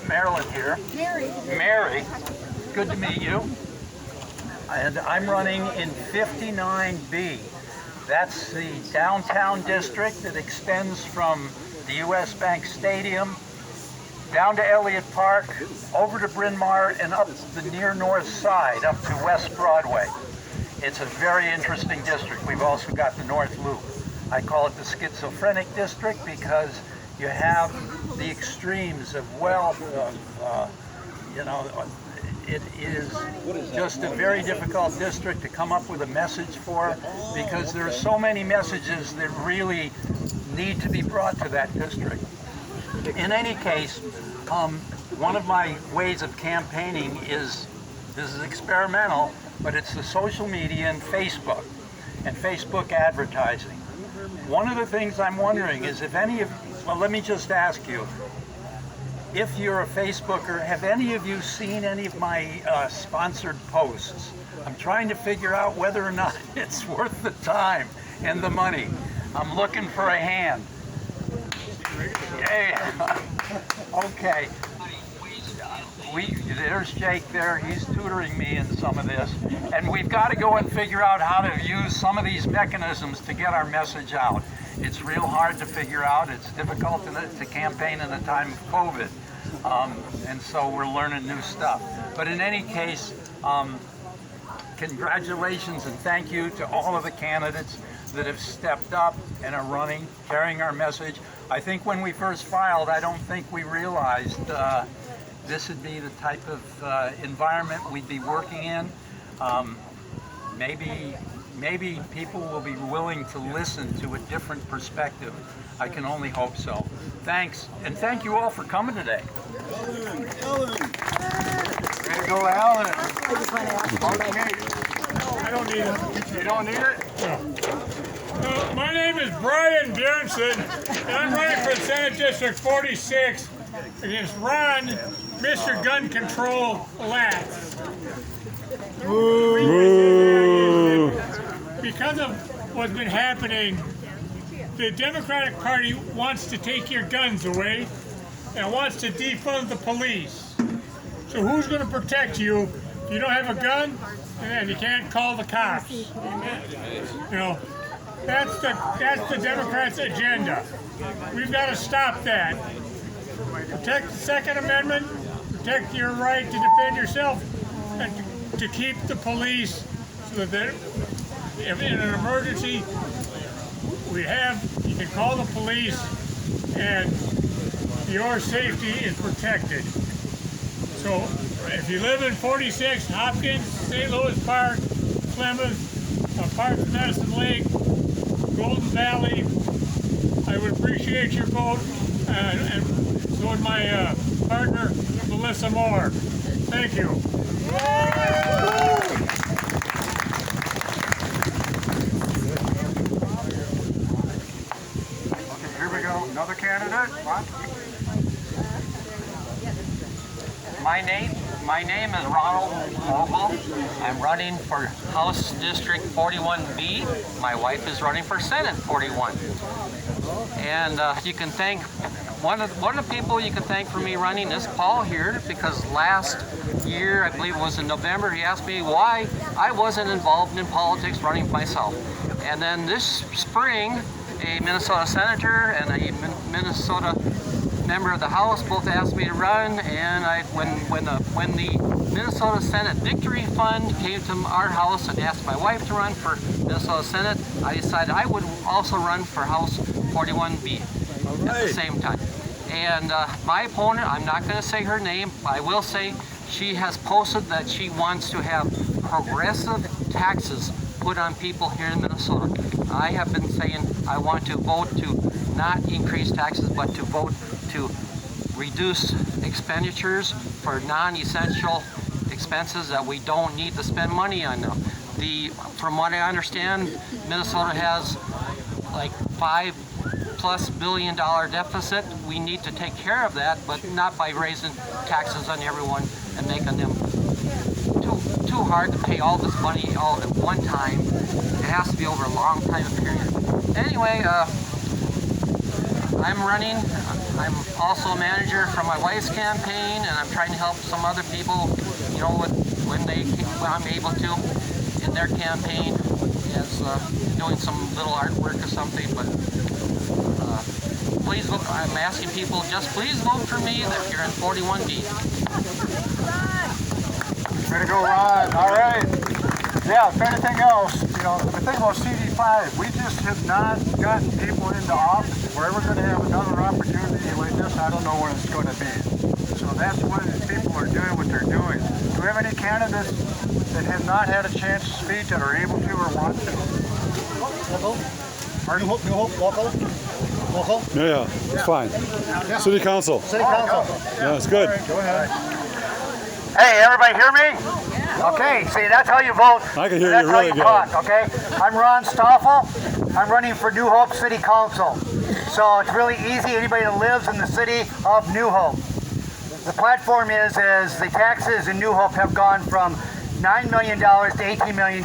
Marilyn here. Mary. Good to meet you. And I'm running in 59B. That's the downtown district that extends from the US Bank Stadium down to Elliott Park, over to Bryn Mawr, and up the near north side, up to West Broadway. It's a very interesting district. We've also got the North Loop. I call it the schizophrenic district because you have the extremes of wealth, it is just a very difficult district to come up with a message for, because there are so many messages that really need to be brought to that district. In any case, one of my ways of campaigning is, this is experimental, but it's the social media and Facebook advertising. One of the things I'm wondering is if any of, well, let me just ask you, if you're a Facebooker, have any of you seen any of my sponsored posts? I'm trying to figure out whether or not it's worth the time and the money. I'm looking for a hand. Yeah. Okay. There's Jake there. He's tutoring me in some of this. And we've got to go and figure out how to use some of these mechanisms to get our message out. It's real hard to figure out. It's difficult to campaign in the time of COVID. And so we're learning new stuff. But in any case, congratulations and thank you to all of the candidates that have stepped up and are running, carrying our message. I think when we first filed, I don't think we realized this would be the type of environment we'd be working in. Maybe people will be willing to listen to a different perspective. I can only hope so. Thanks, and thank you all for coming today. Alan. Way to go, Alan. I don't need it. You don't need it? No. My name is Brian Bjornson, and I'm running for Senate District 46 against Ron, Mr. Gun Control Latz. Because of what's been happening, the Democratic Party wants to take your guns away and wants to defund the police. So who's going to protect you if you don't have a gun and you can't call the cops? You know, that's the Democrats' agenda. We've got to stop that. Protect the Second Amendment, protect your right to defend yourself, and to keep the police so that if in an emergency you can call the police and your safety is protected. So if you live in 46, Hopkins, St. Louis Park, Plymouth, parts of Medicine Lake, Golden Valley, I would appreciate your vote, and so would my partner, Melissa Moore. Thank you. Okay, here we go. Another candidate. What? My name is Ronald Vogel. I'm running for House District 41B. My wife is running for Senate 41. And you can thank one of the people you can thank for me running is Paul here, because last year, I believe it was in November, he asked me why I wasn't involved in politics running myself. And then this spring, a Minnesota senator and a Minnesota member of the House both asked me to run, and when the Minnesota Senate Victory Fund came to our house and asked my wife to run for Minnesota Senate, I decided I would also run for House 41B at the same time. And my opponent, I'm not going to say her name, I will say she has posted that she wants to have progressive taxes put on people here in Minnesota. I have been saying I want to vote to not increase taxes, but to vote to reduce expenditures for non-essential expenses that we don't need to spend money on now. From what I understand, Minnesota has like $5+ billion deficit. We need to take care of that, but not by raising taxes on everyone and making them too hard to pay all this money all at one time. It has to be over a long time period. Anyway, I'm running. I'm also a manager for my wife's campaign, and I'm trying to help some other people, you know, when I'm able to in their campaign, as doing some little artwork or something. But please vote. I'm asking people, just please vote for me if you're in 41B. Way to go, Ron. All right. Yeah, if anything else, you know, the thing about CD5, we just have not gotten people into office. If we're ever going to have another opportunity like this, I don't know when it's going to be. So that's why these people are doing what they're doing. Do we have any candidates that have not had a chance to speak that are able to or want to? New Hope, local? Local? Yeah, it's fine. City Council. City Council. Yeah, it's good. Go ahead. Hey, everybody hear me? Okay, see, that's how you vote. I can hear That's you really how you good. talk, okay? I'm Ron Stoffel. I'm running for New Hope City Council. So it's really easy. Anybody that lives in the city of New Hope. The platform is the taxes in New Hope have gone from $9 million to $18 million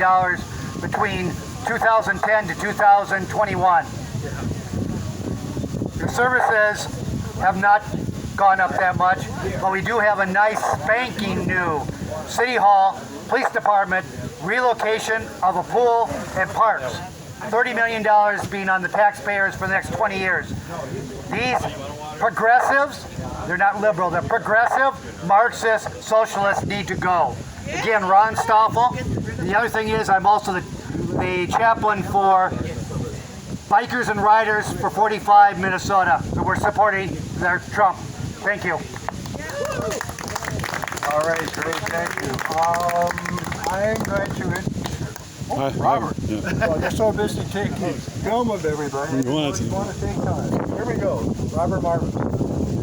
between 2010 to 2021. The services have not gone up that much, but we do have a nice spanking new City Hall, Police Department, relocation of a pool and parks. $30 million being on the taxpayers for the next 20 years. These progressives, they're not liberal, they're progressive, Marxist, socialists need to go. Again, Ron Stoffel. The other thing is I'm also the chaplain for Bikers and Riders for 45 Minnesota. So we're supporting their Trump. Thank you. All right, great, thank you. I'm going to, Robert. Yeah. Well, they're so busy taking film of everybody. You want to. want to take time. Here we go, Robert Marvin.